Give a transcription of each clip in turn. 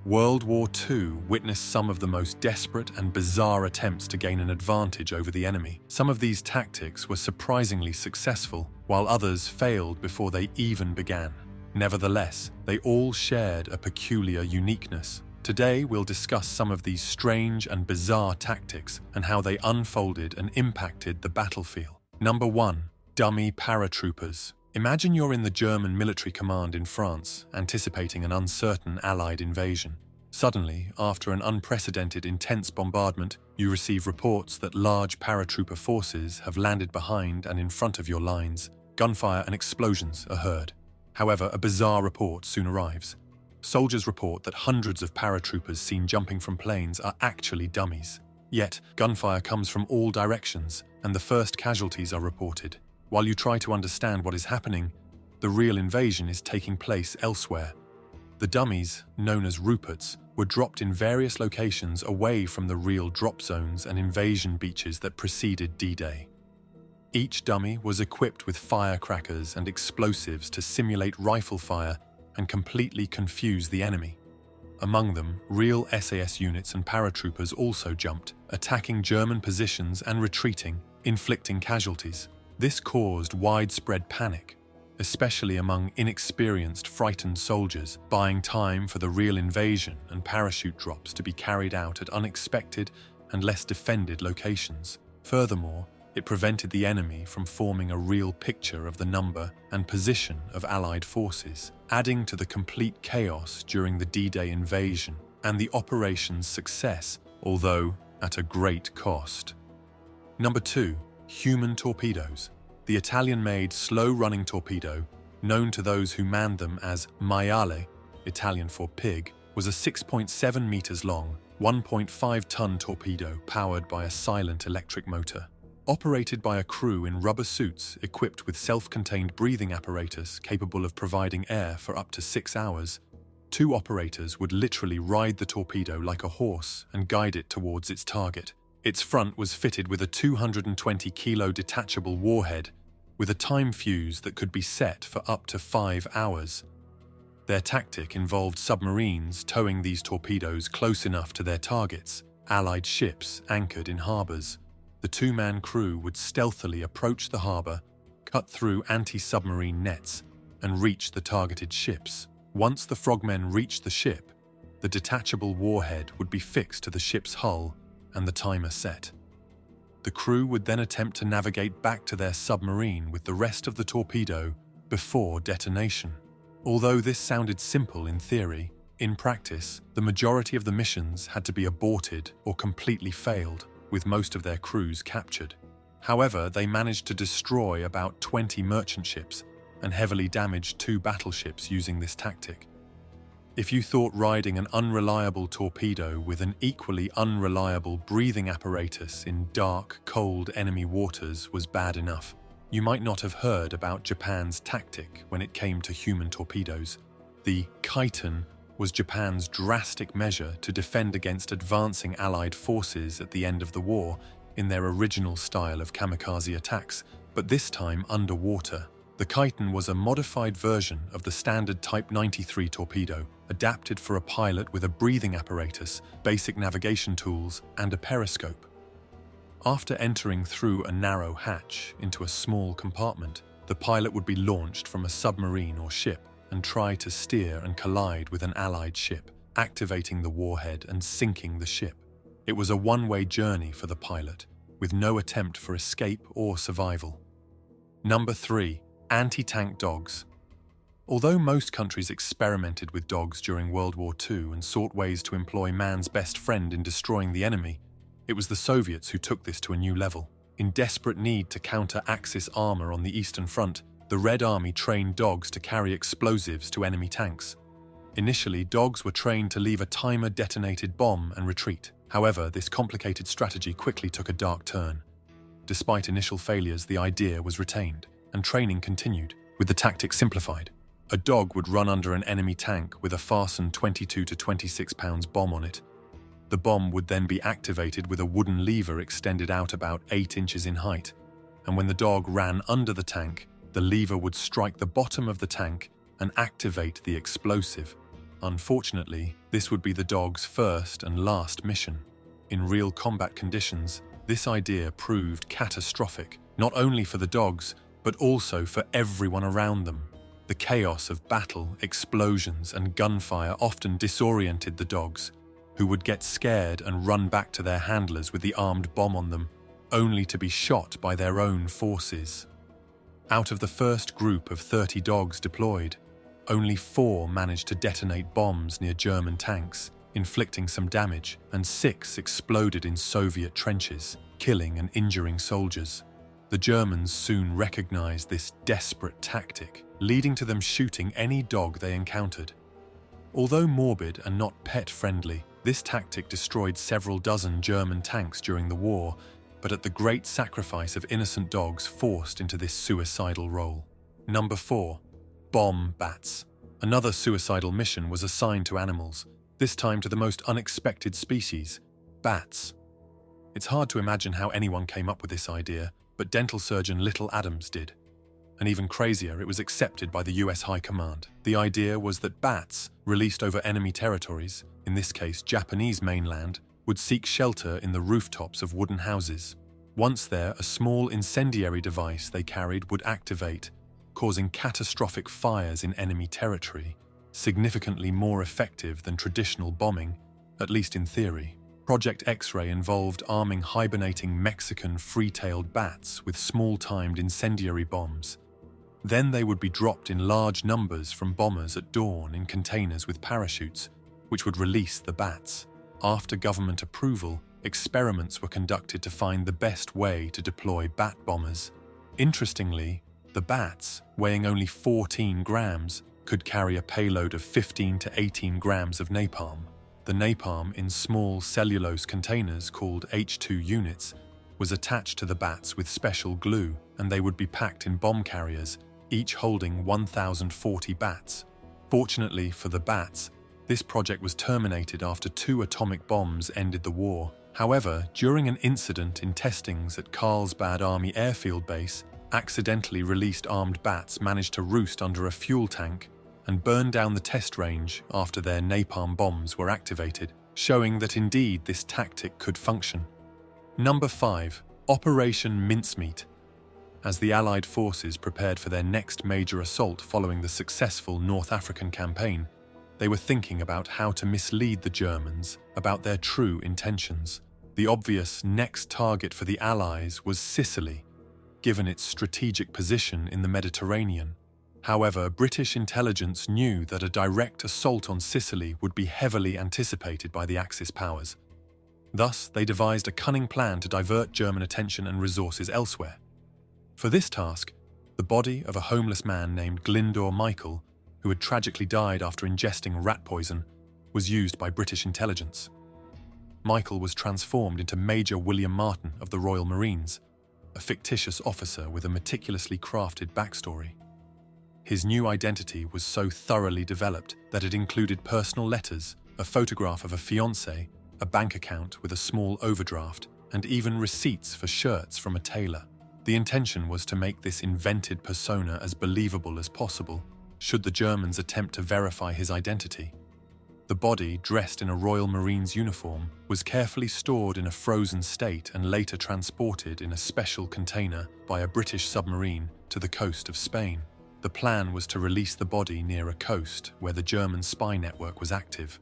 World War II witnessed some of the most desperate and bizarre attempts to gain an advantage over the enemy. Some of these tactics were surprisingly successful, while others failed before they even began. Nevertheless, they all shared a peculiar uniqueness. Today, we'll discuss some of these strange and bizarre tactics and how they unfolded and impacted the battlefield. Number 1. Dummy paratroopers. Imagine you're in the German military command in France, anticipating an uncertain Allied invasion. Suddenly, after an unprecedented intense bombardment, you receive reports that large paratrooper forces have landed behind and in front of your lines. Gunfire and explosions are heard. However, a bizarre report soon arrives. Soldiers report that hundreds of paratroopers seen jumping from planes are actually dummies. Yet, gunfire comes from all directions, and the first casualties are reported. While you try to understand what is happening, the real invasion is taking place elsewhere. The dummies, known as Ruperts, were dropped in various locations away from the real drop zones and invasion beaches that preceded D-Day. Each dummy was equipped with firecrackers and explosives to simulate rifle fire and completely confuse the enemy. Among them, real SAS units and paratroopers also jumped, attacking German positions and retreating, inflicting casualties. This caused widespread panic, especially among inexperienced, frightened soldiers, buying time for the real invasion and parachute drops to be carried out at unexpected and less defended locations. Furthermore, it prevented the enemy from forming a real picture of the number and position of Allied forces, adding to the complete chaos during the D-Day invasion and the operation's success, although at a great cost. Number 2. Human torpedoes. The Italian-made slow-running torpedo, known to those who manned them as maiale, Italian for pig, was a 6.7 meters long, 1.5-ton torpedo powered by a silent electric motor. Operated by a crew in rubber suits equipped with self-contained breathing apparatus capable of providing air for up to 6 hours, 2 operators would literally ride the torpedo like a horse and guide it towards its target. Its front was fitted with a 220-kilo detachable warhead with a time fuse that could be set for up to 5 hours. Their tactic involved submarines towing these torpedoes close enough to their targets, Allied ships anchored in harbors. The 2-man crew would stealthily approach the harbor, cut through anti-submarine nets, and reach the targeted ships. Once the frogmen reached the ship, the detachable warhead would be fixed to the ship's hull and the timer set. The crew would then attempt to navigate back to their submarine with the rest of the torpedo before detonation. Although this sounded simple in theory, in practice, the majority of the missions had to be aborted or completely failed, with most of their crews captured. However, they managed to destroy about 20 merchant ships and heavily damaged 2 battleships using this tactic. If you thought riding an unreliable torpedo with an equally unreliable breathing apparatus in dark, cold enemy waters was bad enough, you might not have heard about Japan's tactic when it came to human torpedoes. The Kaiten was Japan's drastic measure to defend against advancing Allied forces at the end of the war in their original style of kamikaze attacks, but this time underwater. The Kaiten was a modified version of the standard Type 93 torpedo, adapted for a pilot with a breathing apparatus, basic navigation tools, and a periscope. After entering through a narrow hatch into a small compartment, the pilot would be launched from a submarine or ship and try to steer and collide with an Allied ship, activating the warhead and sinking the ship. It was a one-way journey for the pilot, with no attempt for escape or survival. Number 3. Anti-tank dogs. Although most countries experimented with dogs during World War II and sought ways to employ man's best friend in destroying the enemy, it was the Soviets who took this to a new level. In desperate need to counter Axis armor on the Eastern Front, the Red Army trained dogs to carry explosives to enemy tanks. Initially, dogs were trained to leave a timer-detonated bomb and retreat. However, this complicated strategy quickly took a dark turn. Despite initial failures, the idea was retained, and training continued, with the tactic simplified. A dog would run under an enemy tank with a fastened 22 to 26 pounds bomb on it. The bomb would then be activated with a wooden lever extended out about 8 inches in height, and when the dog ran under the tank, the lever would strike the bottom of the tank and activate the explosive. Unfortunately, this would be the dogs' first and last mission. In real combat conditions, this idea proved catastrophic, not only for the dogs, but also for everyone around them. The chaos of battle, explosions, and gunfire often disoriented the dogs, who would get scared and run back to their handlers with the armed bomb on them, only to be shot by their own forces. Out of the first group of 30 dogs deployed, only 4 managed to detonate bombs near German tanks, inflicting some damage, and 6 exploded in Soviet trenches, killing and injuring soldiers. The Germans soon recognized this desperate tactic, leading to them shooting any dog they encountered. Although morbid and not pet-friendly, this tactic destroyed several dozen German tanks during the war, but at the great sacrifice of innocent dogs forced into this suicidal role. Number 4. Bomb bats. Another suicidal mission was assigned to animals, this time to the most unexpected species, bats. It's hard to imagine how anyone came up with this idea, but dental surgeon Little Adams did. And even crazier, it was accepted by the US High Command. The idea was that bats, released over enemy territories, in this case Japanese mainland, would seek shelter in the rooftops of wooden houses. Once there, a small incendiary device they carried would activate, causing catastrophic fires in enemy territory, significantly more effective than traditional bombing, at least in theory. Project X-Ray involved arming hibernating Mexican free-tailed bats with small-timed incendiary bombs. Then they would be dropped in large numbers from bombers at dawn in containers with parachutes, which would release the bats. After government approval, experiments were conducted to find the best way to deploy bat bombers. Interestingly, the bats, weighing only 14 grams, could carry a payload of 15 to 18 grams of napalm. The napalm, in small cellulose containers called H2 units, was attached to the bats with special glue, and they would be packed in bomb carriers, each holding 1,040 bats. Fortunately for the bats, this project was terminated after 2 atomic bombs ended the war. However, during an incident in testings at Carlsbad Army Airfield Base, accidentally released armed bats managed to roost under a fuel tank and burn down the test range after their napalm bombs were activated, showing that indeed this tactic could function. Number 5. Operation Mincemeat. As the Allied forces prepared for their next major assault following the successful North African campaign, they were thinking about how to mislead the Germans about their true intentions. The obvious next target for the Allies was Sicily, given its strategic position in the Mediterranean. However, British intelligence knew that a direct assault on Sicily would be heavily anticipated by the Axis powers. Thus, they devised a cunning plan to divert German attention and resources elsewhere. For this task, the body of a homeless man named Glyndor Michael, who had tragically died after ingesting rat poison, was used by British intelligence. Michael was transformed into Major William Martin of the Royal Marines, a fictitious officer with a meticulously crafted backstory. His new identity was so thoroughly developed that it included personal letters, a photograph of a fiancée, a bank account with a small overdraft, and even receipts for shirts from a tailor. The intention was to make this invented persona as believable as possible, should the Germans attempt to verify his identity. The body, dressed in a Royal Marines uniform, was carefully stored in a frozen state and later transported in a special container by a British submarine to the coast of Spain. The plan was to release the body near a coast where the German spy network was active.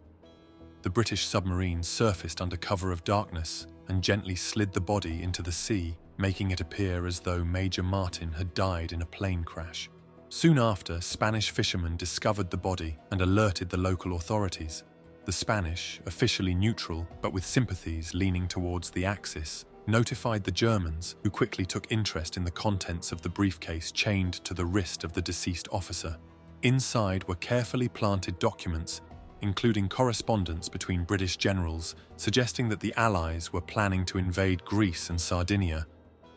The British submarine surfaced under cover of darkness and gently slid the body into the sea, making it appear as though Major Martin had died in a plane crash. Soon after, Spanish fishermen discovered the body and alerted the local authorities. The Spanish, officially neutral but with sympathies leaning towards the Axis, notified the Germans, who quickly took interest in the contents of the briefcase chained to the wrist of the deceased officer. Inside were carefully planted documents, including correspondence between British generals suggesting that the Allies were planning to invade Greece and Sardinia,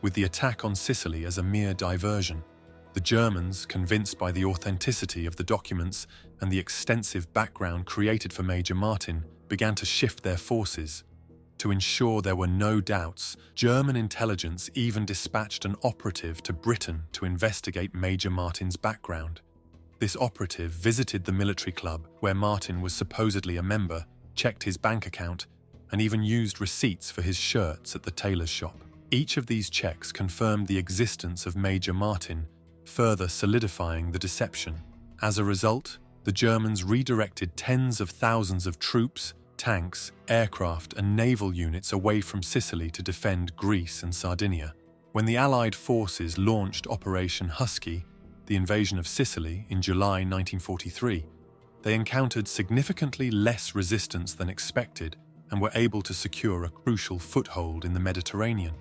with the attack on Sicily as a mere diversion. The Germans, convinced by the authenticity of the documents and the extensive background created for Major Martin, began to shift their forces. To ensure there were no doubts, German intelligence even dispatched an operative to Britain to investigate Major Martin's background. This operative visited the military club where Martin was supposedly a member, checked his bank account, and even used receipts for his shirts at the tailor's shop. Each of these checks confirmed the existence of Major Martin, further solidifying the deception. As a result, the Germans redirected tens of thousands of troops, tanks, aircraft, and naval units away from Sicily to defend Greece and Sardinia. When the Allied forces launched Operation Husky, the invasion of Sicily in July 1943, they encountered significantly less resistance than expected and were able to secure a crucial foothold in the Mediterranean.